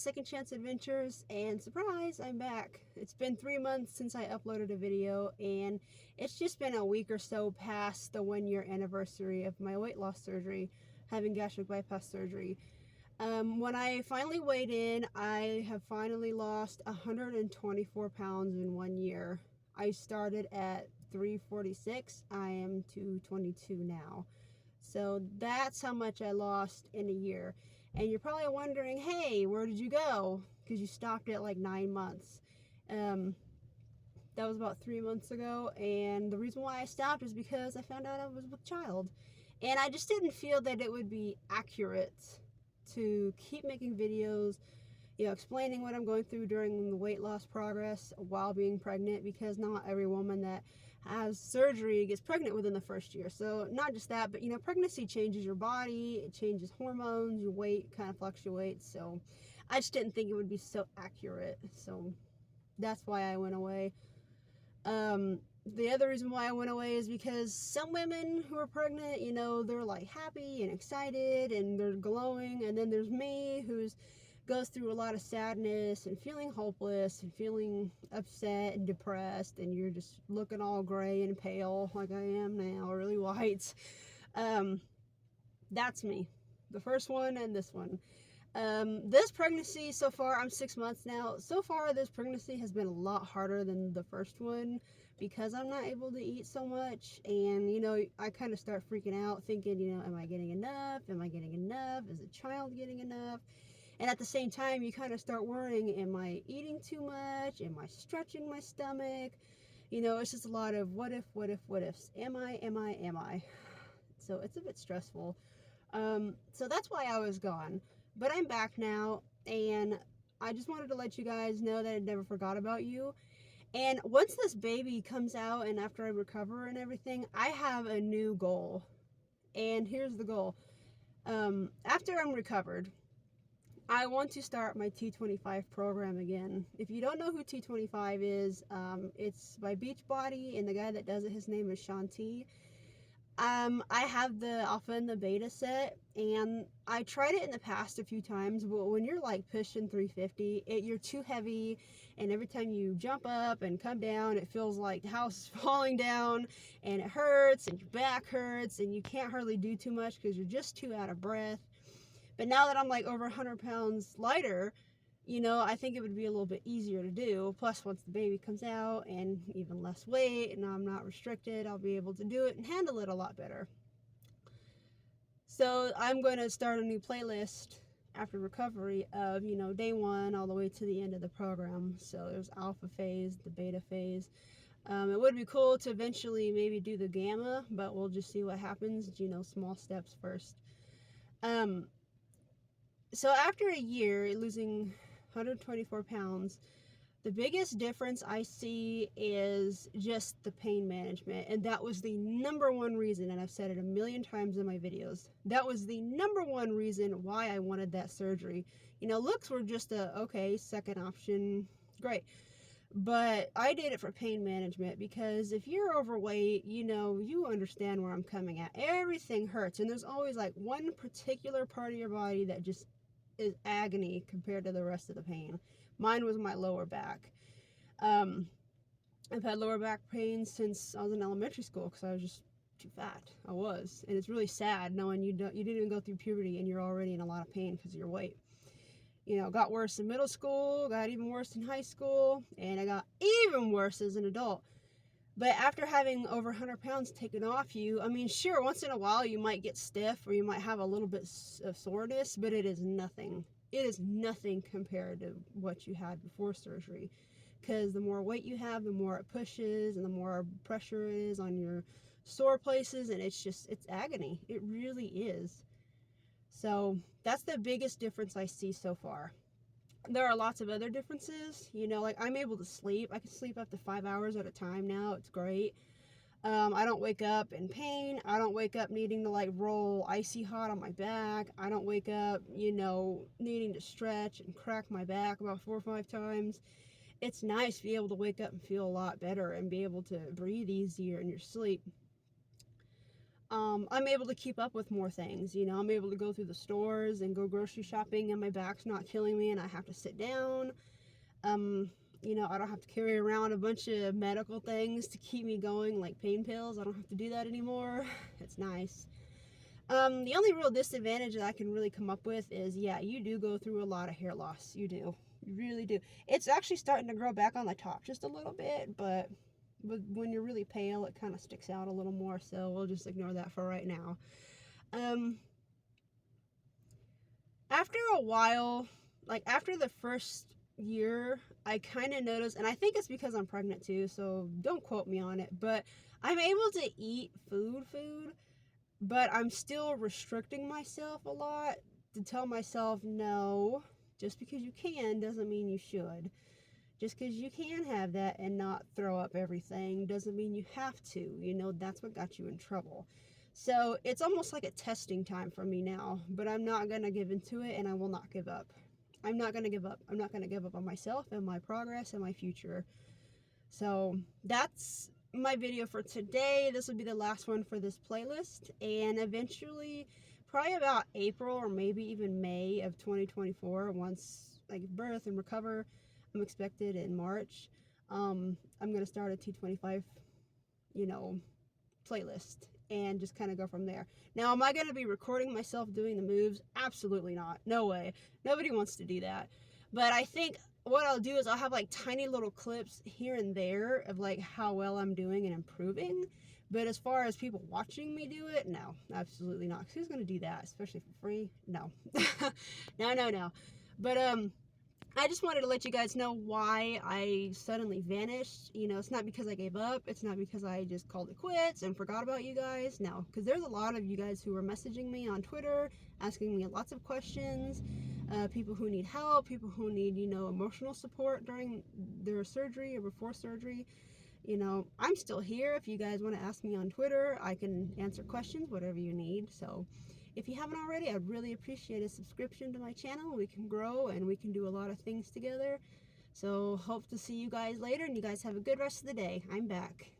Second Chance Adventures, and surprise, I'm back. It's been 3 months since I uploaded a video, and it's just been a week or so past the 1 year anniversary of my weight loss surgery, having gastric bypass surgery. When I finally weighed in, I have finally lost 124 pounds in 1 year. I started at 346, I am 222 now. So that's how much I lost in a year. And you're probably wondering, hey, where did you go? Because you stopped at like 9 months. That was about 3 months ago. And the reason why I stopped is because I found out I was with child. And I just didn't feel that it would be accurate to keep making videos, explaining what I'm going through during the weight loss progress while being pregnant, because not every woman that has surgery gets pregnant within the first year. So not just that, but pregnancy changes your body, it changes hormones, your weight kind of fluctuates. So I just didn't think it would be so accurate. So that's why I went away. The other reason why I went away is because some women who are pregnant, they're like happy and excited and they're glowing, and then there's me who's goes through a lot of sadness and feeling hopeless and feeling upset and depressed, and you're just looking all gray and pale like I am now, really white. That's me, the first one and this one. This pregnancy so far, I'm 6 months now. So far, this pregnancy has been a lot harder than the first one because I'm not able to eat so much. And, I kind of start freaking out thinking, am I getting enough? Am I getting enough? Is the child getting enough? And at the same time, you kind of start worrying, am I eating too much? Am I stretching my stomach? It's just a lot of what if, what if, what ifs. Am I? So it's a bit stressful. So that's why I was gone. But I'm back now, and I just wanted to let you guys know that I never forgot about you. And once this baby comes out and after I recover and everything, I have a new goal. And here's the goal. After I'm recovered, I want to start my T25 program again. If you don't know who T25 is, it's by Beachbody, and the guy that does it, his name is Shaun T. I have the alpha and the beta set, and I tried it in the past a few times, but when you're like pushing 350, you're too heavy, and every time you jump up and come down, it feels like the house is falling down, and it hurts, and your back hurts, and you can't hardly do too much because you're just too out of breath. But now that I'm like over 100 pounds lighter, I think it would be a little bit easier to do. Plus, once the baby comes out and even less weight and I'm not restricted, I'll be able to do it and handle it a lot better. So I'm going to start a new playlist after recovery of, day one all the way to the end of the program. So there's alpha phase, the beta phase. It would be cool to eventually maybe do the gamma, but we'll just see what happens, small steps first. So after a year losing 124 pounds, the biggest difference I see is just the pain management. And that was the number one reason, and I've said it a million times in my videos, that was the number one reason why I wanted that surgery. Looks were just okay, second option, great. But I did it for pain management because if you're overweight, you understand where I'm coming at. Everything hurts, and there's always like one particular part of your body that just is agony compared to the rest of the pain. Mine was my lower back. I've had lower back pain since I was in elementary school because I was just too fat. I was, and it's really sad knowing you didn't even go through puberty and you're already in a lot of pain because of your weight. Got worse in middle school, got even worse in high school, and I got even worse as an adult. But after having over 100 pounds taken off you, sure, once in a while you might get stiff or you might have a little bit of soreness, but it is nothing. It is nothing compared to what you had before surgery. Because the more weight you have, the more it pushes and the more pressure it is on your sore places, and it's agony. It really is. So that's the biggest difference I see so far. There are lots of other differences, like I'm able to sleep. I can sleep up to 5 hours at a time now. It's great. I don't wake up in pain. I don't wake up needing to roll icy hot on my back. I don't wake up, needing to stretch and crack my back about 4 or 5 times. It's nice to be able to wake up and feel a lot better and be able to breathe easier in your sleep. I'm able to keep up with more things. You know, I'm able to go through the stores and go grocery shopping, and my back's not killing me, and I have to sit down. You know, I don't have to carry around a bunch of medical things to keep me going, like pain pills. I don't have to do that anymore. It's nice. The only real disadvantage that I can really come up with is, yeah, you do go through a lot of hair loss. You do. You really do. It's actually starting to grow back on the top just a little bit, but when you're really pale, it kind of sticks out a little more, so we'll just ignore that for right now. After a while, like after the first year, I kind of noticed, and I think it's because I'm pregnant too, so don't quote me on it, but I'm able to eat food, but I'm still restricting myself a lot to tell myself, no, just because you can doesn't mean you should. Just because you can have that and not throw up everything doesn't mean you have to. You know, that's what got you in trouble. So it's almost like a testing time for me now, but I'm not going to give into it, and I will not give up. I'm not going to give up. I'm not going to give up on myself and my progress and my future. So that's my video for today. This will be the last one for this playlist, and eventually, probably about April or maybe even May of 2024, once I give birth and recover, I'm expected in March, I'm going to start a T25, you know, playlist and just kind of go from there. Now, am I going to be recording myself doing the moves? Absolutely not. No way. Nobody wants to do that. But I think what I'll do is I'll have like tiny little clips here and there of like how well I'm doing and improving. But as far as people watching me do it, no, absolutely not. 'Cause who's going to do that, especially for free? No. No. But I just wanted to let you guys know why I suddenly vanished. You know, it's not because I gave up. It's not because I just called it quits and forgot about you guys. No, because there's a lot of you guys who are messaging me on Twitter, asking me lots of questions. People who need help, people who need, you know, emotional support during their surgery or before surgery. You know, I'm still here. If you guys want to ask me on Twitter, I can answer questions, whatever you need. So if you haven't already, I'd really appreciate a subscription to my channel. We can grow and we can do a lot of things together. So hope to see you guys later, and you guys have a good rest of the day. I'm back.